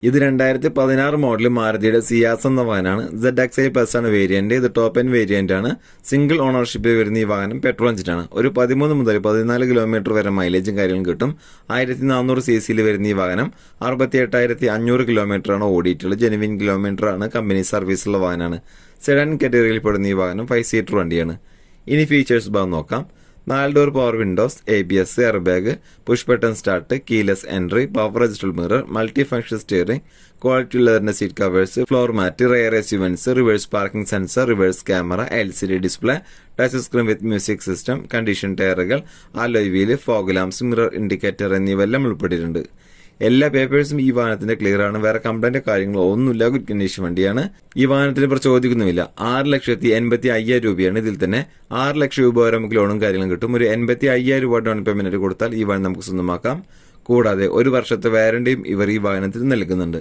ഇത് 2016 മോഡൽ മാരുതിയുടെ സിയാസ് എന്ന വാഹനമാണ്. ZX-i+ ആണ് വേരിയന്റ്. ഇത് ടോപ്പ് എൻഡ് വേരിയന്റ് ആണ്. സിംഗിൾ ഓണർഷിപ്പിൽ വരുന്ന ഈ വാഹനം പെട്രോൾ എഞ്ചിനാണ്. ഒരു 13 മുതൽ 14 കിലോമീറ്റർ വരെ മൈലേജും കാര്യങ്ങളും കിട്ടും. 1400 cc വരുന്ന ഈ വാഹനം 68,500 കിലോമീറ്റർ ആണ് ഓടിയിട്ടുള്ളത്. ജെനുവിൻ കിലോമീറ്റർ ആണ്. കമ്പനി സർവീസുള്ള വാഹനമാണ്. സെഡാൻ കാറ്റഗറിയിൽ പെടുന്ന ഈ വാഹനം 5 സീറ്റർ വണ്ടിയാണ്. ഇനി ഫീച്ചേഴ്സ് ഭാഗം നോക്കാം. 4 door power windows, ABS, air bag, push button start, keyless entry, power adjustable mirror, multi function steering, quality ലെതറിന്റെ seat covers, floor mat, rear AC vents, reverse parking sensor, reverse camera, LCD display, touch screen with music system, condition ടയറുകൾ, alloy wheel, fog lamps, mirror indicator എന്നിവയെല്ലാം ഉൾപ്പെട്ടിട്ടുണ്ട്. എല്ലാ പേപ്പേഴ്സും ഈ വാഹനത്തിന്റെ clear ആണ്. വേറെ complaint കാര്യങ്ങളോ ഒന്നുമില്ല. ഗുഡ് കണ്ടീഷൻ വണ്ടിയാണ്. ഈ വാഹനത്തിന് ഇപ്പോൾ ചോദിക്കുന്നുമില്ല. 6,85,000 രൂപയാണ്. ഇതിൽ തന്നെ 6 ലക്ഷം രൂപ വരെ നമുക്ക് ലോണും കാര്യങ്ങളും കിട്ടും. ഒരു 85,000 രൂപ ഡൗൺ പേയ്മെന്റ് കൊടുത്താൽ ഈ വാഹനം നമുക്ക് സ്വന്തമാക്കാം. കൂടാതെ 1 വർഷത്തെ വാറണ്ടിയും ഇവർ ഈ വാഹനത്തിൽ നൽകുന്നുണ്ട്.